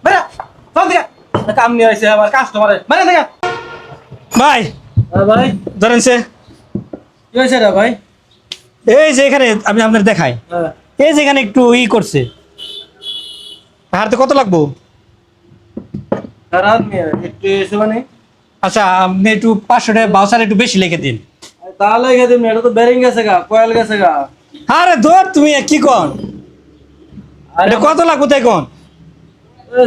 বেরা চল দিকে কাম নিয়ে আইছে আবার কাস্টমারে মানে দেখা ভাই ভাই ধরেন সে কি হয়েছে রে ভাই এই যে এখানে আমি আপনার দেখাই হ্যাঁ এই যে এখানে একটু করছে হারতে কত লাগবো? খারাপ নিয়ে একটু এসে মানে আচ্ছা আপনি একটু 500 টাকা বাউসার একটু বেশি লিখে দিন। তাহলে গেছে এটা তো বেরিং গেছে গা কয়েল গেছে গা আরে ধর তুমি কি কন আরে এটা কত লাগবো তাই কন?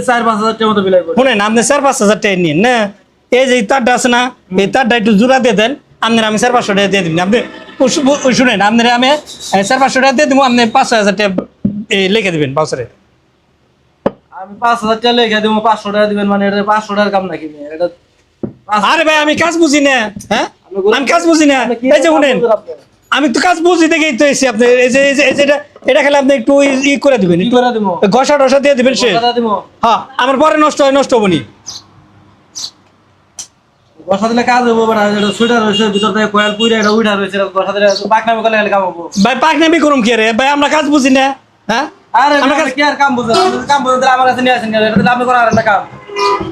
4-5 হাজার টাকা মতো বিলাই করে শুনেন আপনি 4-5 হাজার টাকা নিন না এই যে তারটা আছে না এই তারটা একটু জোড়া দিয়ে দেন আপনার আমি 4-500 টাকা দিয়ে দিবেন আপনি শুনেন আপনার আমি 4-500 টাকা দিয়ে দেবো আপনি 5,000 টাকা লিখে দিবেন বাউসারে। আমি 5,000 টাকা লেখা দিব 500 টাকা দিবেন মানে এটা 500 টাকার কাম নাকি এটা আরে ভাই আমি কাজ বুঝি না হ্যাঁ আমি কাজ বুঝি না এই যে শুনেন আমি তো কাজ বুঝি দেখেই তো এসেছি আপনি এই যে এটা খেলে আপনি একটু করে দিবেন কি করে দিব ঘষা টসা দিয়ে দিবেন সে কথা দিব হ্যাঁ আমার পরে নষ্ট হবনি বসা দিলে কাজ হবো বাট এটা সুইটার রয়েছে ভিতর থেকে কয়েল পুইরা এটা উইটা রয়েছে বসা দিলে পাকনামি করলে কাম হবো ভাই পাকনামি করুম কি রে ভাই আমরা কাজ বুঝি না হ্যাঁ আরে আমরা কি আর কাম বুঝা কাম বুঝা দিলে আমার কাছে নিয়ে আসেন এটা দিলে আপনি করার একটা কাম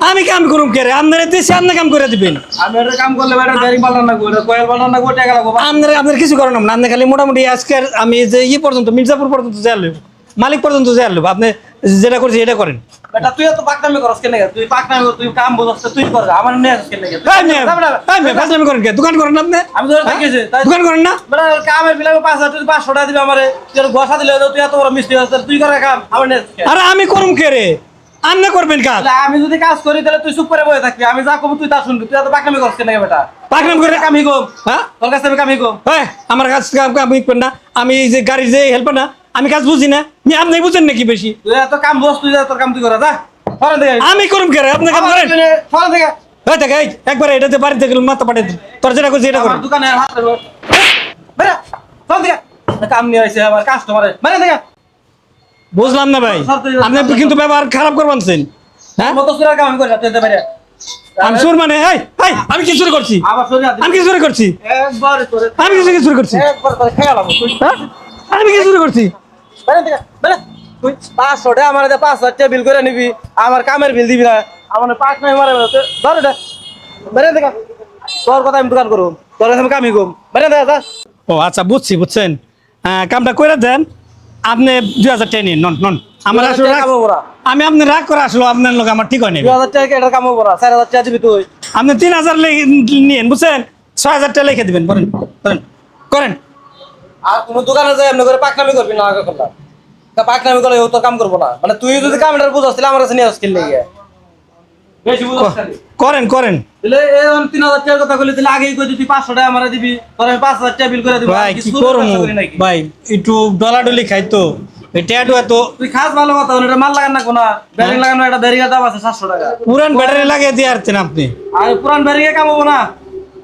আমি কাম করুম কে রে আপনারা দেশে আপনি কাম করে দিবেন আমি এটা কাম করলে এটা বেরিং পাল্টান না এটা কয়েল পাল্টান না টাকা লাগবো আপনার কিছু করেন না আপনি খালি মোটামুটি আজকের আমি যে পর্যন্ত মির্জাপুর পর্যন্ত যাইলে মালিক পর্যন্ত যাইলে আপনি যেটা করছি এটা করেন। বেটা তুই তো পাকনামি করছ কেন তুই পাকনামি তুই কাম বুঝছ তুই কর আমার নিয়ে আসছ কেন ফাজলামি করেন কে দোকান করেন না আপনি আমি ধরে দেখিছি দোকান করেন না বেটা কামের বিলাবে 500 টাকা দিবে আমারে তুই ঘষা দিলে তুই এত বড় মিস্ত্রি হস তুই করে কাম আমার নিয়ে আসছ আরে আমি করুম কে রে আপনি করবেন কাজ আমি যদি কাজ করি তাহলে তুই চুপ করে বসে থাকবি আমি যা কব তুই তা শুনবি তুই এত পাকনামি করছ কেন বেটা পাকনামি করে কাম হিগো হ্যাঁ তোর কাছে আমি কাম হিগো আমার কাজ কাম করবেন না আমি এই যে গাড়ি যে হেল্প না আমি কাজ বুঝি না আপনি বুঝেন নাকি বেশি তুই এত কাম বস তুই তোর কাম তুই করে যা ফরে দে আমি করুম কে রে আপনি কাম করেন ফরে দে এই দেখ এই একবার এটাতে বাড়িতে গেলাম মাথা পাঠিয়ে দিন তোর যেটা করছি এটা আমার করেন দোকানে হাত ধরবো বেরা চল দিকে কাম নিয়ে আইছে আবার কাস্টমারে মানে দেখা বুঝলাম না ভাই আপনি কিন্তু ব্যবহার খারাপ করবানছেন হ্যাঁ মতো সুরা কাম করে যেতে পারে আমি সুর মানে আমি কি শুরু করছি আবার সরিয়া আমি কি শুরু করছি একবার করে আমি কি শুরু করছি একবার করে খেয়ালাম হ্যাঁ? আমি কি শুরু করছি মানে দেখা মানে তুই 500 টাকা আমারে 5,000 টাকা বিল করে নিবি আমার কামের বিল দিবি না আমার পাঁচ নাই মারে ধর এটা মানে দেখা তোর কথা আমি দোকান করব তোর কাছে আমি কামই কম মানে দেখা যা ও আচ্ছা বুঝছেন কামটা করে দেন আপনি 2,000 টাকা নিন নন আমার আসলে আমি আপনি রাগ করে আসলো আপনার লোক আমার ঠিক হয় না 2,000 টাকা এটা কাম হবো না 4,000 টাকা দিবি তুই আপনি 3,000 নিন বুঝছেন 6,000 টাকা লিখে দিবেন করেন আর কোন দোকানে যাই এমনি করে পাকনামি করবি না আগে করলাম পাকনামি করলে ও তো কাম করবো না মানে তুই যদি কামটার বুঝাস তাহলে আমার কাছে নিয়ে আসছিল লেগে বেশি বুঝাস করেন তাহলে এই 3,000 টাকার কথা কইলি তাহলে আগেই কই তুই 500 টাকা আমারে দিবি তোর আমি 5,000 টাকা বিল করে দিব ভাই কি করব ভাই একটু ডলাডলি খাই তো ট্যাটু এত তুই খাস ভালো কথা এটা মাল লাগান না কোনা ব্যারিং লাগানো একটা ব্যারিং এর দাম আছে 700 টাকা পুরান ব্যাটারি লাগিয়ে দিয়ে আসছেন আপনি আর পুরান ব্যারিং এ কাম হবো না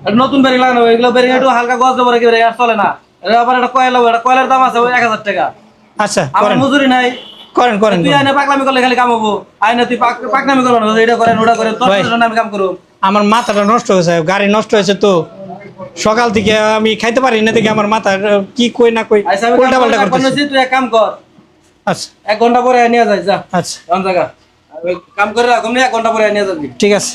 একটা নতুন ব্যারিং লাগানো এগুলো ব্যারিং একটু হালকা গজ দেবো কি আর চলে না এটা আবার একটা কয়েল হবে এটা কয়েলের দাম আছে 1,000 টাকা আচ্ছা আমার করেন মজুরি নাই করেন তুই আইনে পাকনামি করলে খালি কাম হবো আইনে তুই পাকনামি করবো না এটা করেন ওটা করেন তোর জন্য আমি কাম করব আমার মাথাটা নষ্ট হয়েছে গাড়ি নষ্ট হয়েছে তো সকাল থেকে আমি খাইতে পারি না দেখে আমার মাথা কি কই না কই উল্টা পাল্টা করতেছে তুই এক কাম কর আচ্ছা 1 ঘন্টা পরে নিয়ে যাই যা আচ্ছা কোন জায়গা কাম করে রাখুন 1 ঘন্টা পরে নিয়ে যাবি ঠিক আছে